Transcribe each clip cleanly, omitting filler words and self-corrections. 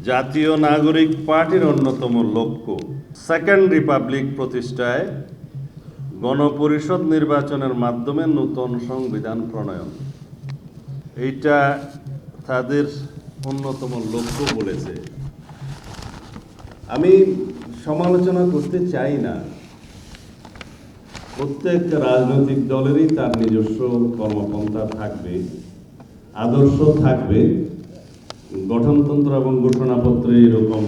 জাতীয় নাগরিক পার্টির অন্যতম লক্ষ্য সেকেন্ড রিপাবলিক প্রতিষ্ঠায় গণপরিষদ নির্বাচনের মাধ্যমে নতুন সংবিধান প্রণয়ন। এইটা তাদের অন্যতম লক্ষ্য বলেছে। আমি সমালোচনা করতে চাই না। প্রত্যেক রাজনৈতিক দলেরই তার নিজস্ব কর্মপন্থা থাকবে, আদর্শ থাকবে। গঠনতন্ত্র এবং ঘোষণাপত্রে এরকম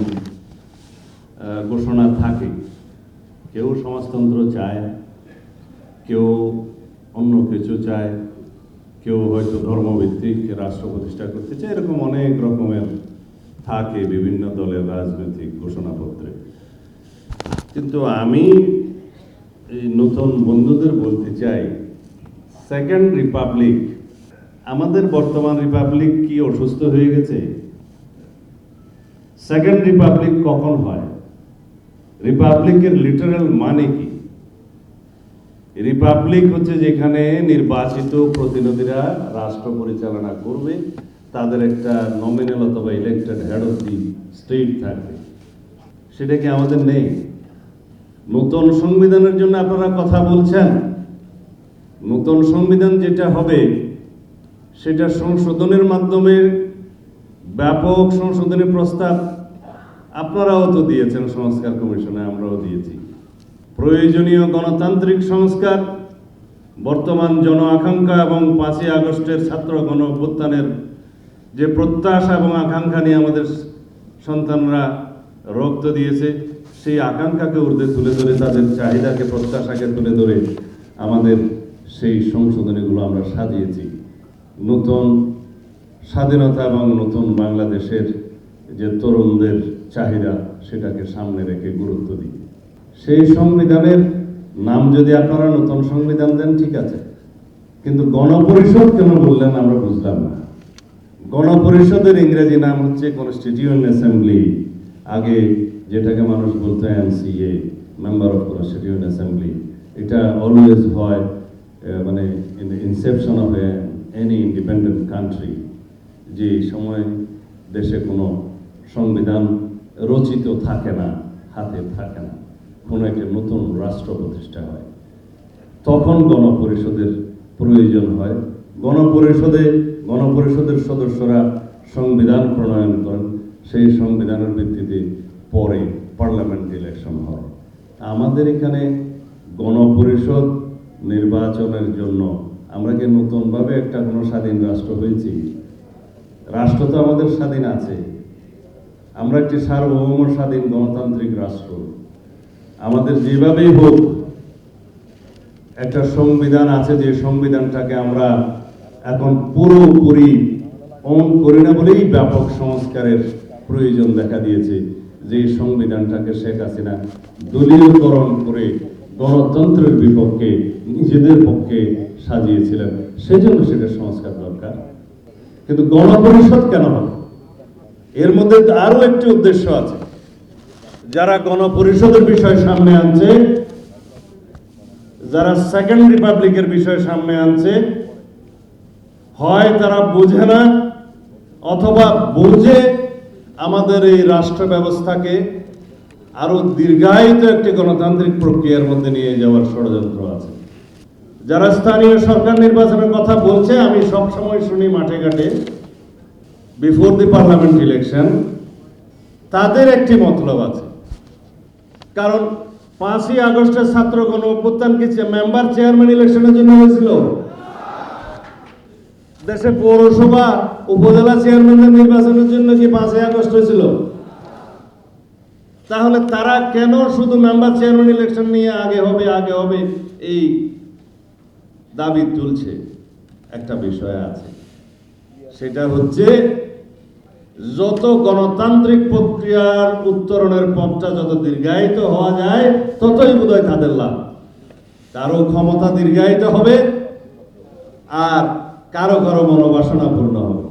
ঘোষণা থাকে। কেউ সমাজতন্ত্র চায়, কেউ অন্য কিছু চায়, কেউ হয়তো ধর্মভিত্তিক রাষ্ট্র প্রতিষ্ঠা করতে চায়। এরকম অনেক রকমের থাকে বিভিন্ন দলের রাজনৈতিক ঘোষণাপত্রে। কিন্তু আমি এই নতুন বন্ধুদের বলতে চাই, সেকেন্ড রিপাবলিক, আমাদের বর্তমান রিপাবলিক কি অসুস্থ হয়ে গেছে? সেকেন্ড রিপাবলিক কখন হয়? রিপাবলিকের লিটারাল মানে কি? রিপাবলিক হচ্ছে যেখানে নির্বাচিত প্রতিনিধিরা রাষ্ট্র পরিচালনা করবে, তাদের একটা নমিনাল অথবা elected head of the state থাকবে। সেটা কি আমাদের নেই? নতুন সংবিধানের জন্য আপনারা কথা বলছেন। নতুন সংবিধান যেটা হবে সেটা সংশোধনের মাধ্যমে, ব্যাপক সংশোধনের প্রস্তাব আপনারাও তো দিয়েছেন সংস্কার কমিশনে, আমরাও দিয়েছি। প্রয়োজনীয় গণতান্ত্রিক সংস্কার, বর্তমান জন আকাঙ্ক্ষা এবং 5ই আগস্টের ছাত্র গণ অভ্যুত্থানের যে প্রত্যাশা এবং আকাঙ্ক্ষা নিয়ে আমাদের সন্তানরা রক্ত দিয়েছে, সেই আকাঙ্ক্ষাকে ঊর্ধ্বে তুলে ধরে, তাদের চাহিদাকে, প্রত্যাশাকে তুলে ধরে আমাদের সেই সংশোধনীগুলো আমরা সাজিয়েছি। নতুন স্বাধীনতা এবং নতুন বাংলাদেশের যে তরুণদের চাহিদা, সেটাকে সামনে রেখে গুরুত্ব দিই। সেই সংবিধানের নাম যদি আপনারা নতুন সংবিধান দেন, ঠিক আছে, কিন্তু গণপরিষদ কেন বললেন আমরা বুঝলাম না। গণপরিষদের ইংরেজি নাম হচ্ছে কনস্টিটিউয়েন্ট অ্যাসেম্বলি। আগে যেটাকে মানুষ বলতো MCA, member of constituent assembly. এটা অলওয়েজ হয় মানে in the Inception of any independent country, যে সময় দেশে কোনো সংবিধান রচিত থাকে না, হাতে থাকে না, কোনো একটা নতুন রাষ্ট্র প্রতিষ্ঠা হয়, তখন গণপরিষদের প্রয়োজন হয়। গণপরিষদের সদস্যরা সংবিধান প্রণয়ন করেন। সেই সংবিধানের ভিত্তিতে পরে পার্লামেন্ট ইলেকশন হয়। আমাদের এখানে গণপরিষদ নির্বাচনের জন্য আমরা কি নতুনভাবে একটা কোনো স্বাধীন রাষ্ট্র হয়েছি? রাষ্ট্র তো আমাদের স্বাধীন আছে। আমরা একটি সার্বভৌম স্বাধীন গণতান্ত্রিক রাষ্ট্র। আমাদের যেভাবেই হোক একটা সংবিধান আছে, যে সংবিধানটাকে আমরা এখন পুরোপুরি অন করি না বলেই ব্যাপক সংস্কারের প্রয়োজন দেখা দিয়েছে। যে সংবিধানটাকে শেখ হাসিনা দলীয়করণ করে গণতন্ত্রের বিপক্ষে, নিজেদের পক্ষে সাজিয়েছিলেন, সেজন্য সেটা সংস্কার দরকার। কিন্তু গণপরিষদ কেন হবে? এর মধ্যে আরো একটি উদ্দেশ্য আছে। যারা গণপরিষদের বিষয় সামনে আনছে, যারা সেকেন্ড রিপাবলিকের বিষয় সামনে আনছে, হয় তারা বোঝে না, অথবা বুঝে আমাদের এই রাষ্ট্র ব্যবস্থাকে আরো দীর্ঘায়িত একটি গণতান্ত্রিক প্রক্রিয়ার মধ্যে নিয়ে যাওয়ার ষড়যন্ত্র আছে। যারা স্থানীয় সরকার নির্বাচনের কথা বলছে, আমি সবসময় শুনি মাঠে ঘাটে বিফোর দি পার্লামেন্ট ইলেকশন, তাদের একটি মতলব আছে। কারণ 5ই আগস্টের ছাত্র গণ অভ্যুত্থান কি মেম্বার চেয়ারম্যান ইলেকশনের জন্য হয়েছিল? দেশে পৌরসভা, উপজেলা চেয়ারম্যানদের নির্বাচনের জন্য কি 5ই আগস্ট হয়েছিল? তাহলে তারা কেন শুধু মেম্বার চেয়ারম্যান ইলেকশন নিয়ে আগে হবে এই দাবি তুলছে? একটা বিষয় আছে, সেটা হচ্ছে যত গণতান্ত্রিক প্রক্রিয়ার উত্তরণের পথটা যত দীর্ঘায়িত হওয়া যায়, ততই বোধহয় তাদের লাভ। কারো ক্ষমতা দীর্ঘায়িত হবে, আর কারো মনোবাসনা পূর্ণ হবে।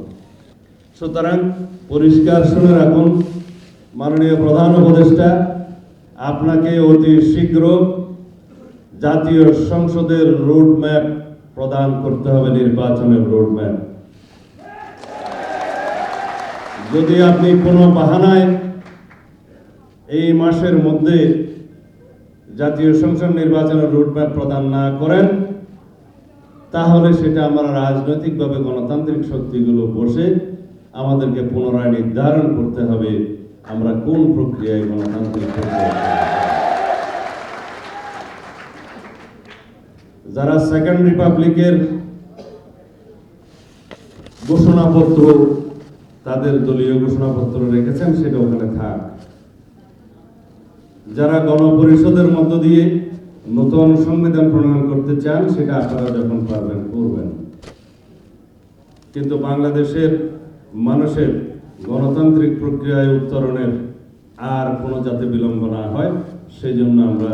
সুতরাং পরিষ্কার শুনে রাখুন, মাননীয় প্রধান উপদেষ্টা, আপনাকে অতি শীঘ্র জাতীয় সংসদের রোডম্যাপ প্রদান করতে হবে, নির্বাচনের রোডম্যাপ। যদি আপনি কোনো বাহানায় এই মাসের মধ্যে জাতীয় সংসদ নির্বাচনের রুটম্যাপ প্রদান না করেন, তাহলে সেটা আমরা রাজনৈতিকভাবে গণতান্ত্রিক শক্তিগুলো বসে আমাদেরকে পুনরায় নির্ধারণ করতে হবে আমরা কোন প্রক্রিয়ায় গণতান্ত্রিক প্রক্রিয়া। যারা সেকেন্ড রিপাবলিকের ঘোষণাপত্র তাদের দলীয় ঘোষণাপত্র রেখেছেন, সেটা ওখানে থাক। যারা গণপরিষদের মধ্য দিয়ে নতুন সংবিধান প্রণয়ন করতে চান, সেটা আপনারা যখন পারবেন করবেন। কিন্তু বাংলাদেশের মানুষের গণতান্ত্রিক প্রক্রিয়ায় উত্তরণের আর কোনো যাতে বিলম্ব না হয়, সেই জন্য আমরা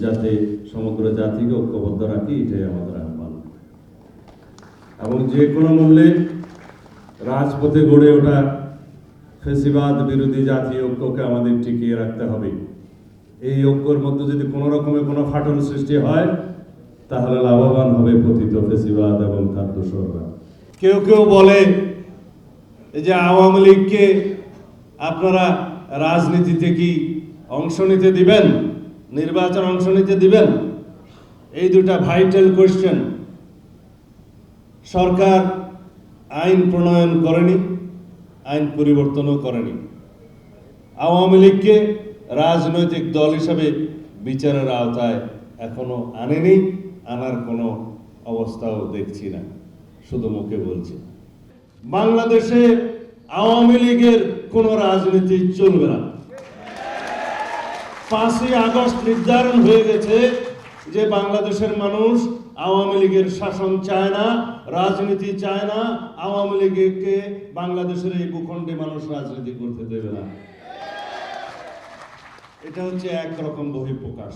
যাতে সমগ্র জাতিকে ঐক্যবদ্ধ রাখি, এটাই আমাদের আহ্বান। এবং যে কোনো মূল্যে রাজপথে গড়ে ওঠা ফ্যাসিবাদ বিরোধী জাতীয় ঐক্যকে আমাদের টিকিয়ে রাখতে হবে। এই ঐক্যের মধ্যে যদি কোনো রকমের কোনো ফাটল সৃষ্টি হয়, তাহলে লাভবান হবে পতিত ফ্যাসিবাদ এবং তার দোসররা। কেউ কেউ বলে যে আওয়ামী লীগকে আপনারা রাজনীতিতে কি অংশ নিতে দিবেন, নির্বাচন অংশ নিতে দিবেন? এই দুটা ভাইটাল কোয়েশ্চেন। সরকার আইন প্রণয়ন করেনি, আইন পরিবর্তনও করেনি। আওয়ামী লীগকে রাজনৈতিক দল হিসাবে বিচারের আওতায় এখনো আনেনি, আনার কোনো অবস্থাও দেখছি না, শুধু মুখে বলছি। বাংলাদেশে আওয়ামী লীগের কোনো রাজনীতি চলবে না। 5ই আগস্ট নির্ধারণ হয়ে গেছে যে বাংলাদেশের মানুষ আওয়ামী লীগের শাসন চায় না, রাজনীতি চায় না। আওয়ামী লীগকে বাংলাদেশের এই ভূখণ্ডে মানুষ রাজনীতি করতে দেবে না। এটা হচ্ছে একরকম বহিঃপ্রকাশ।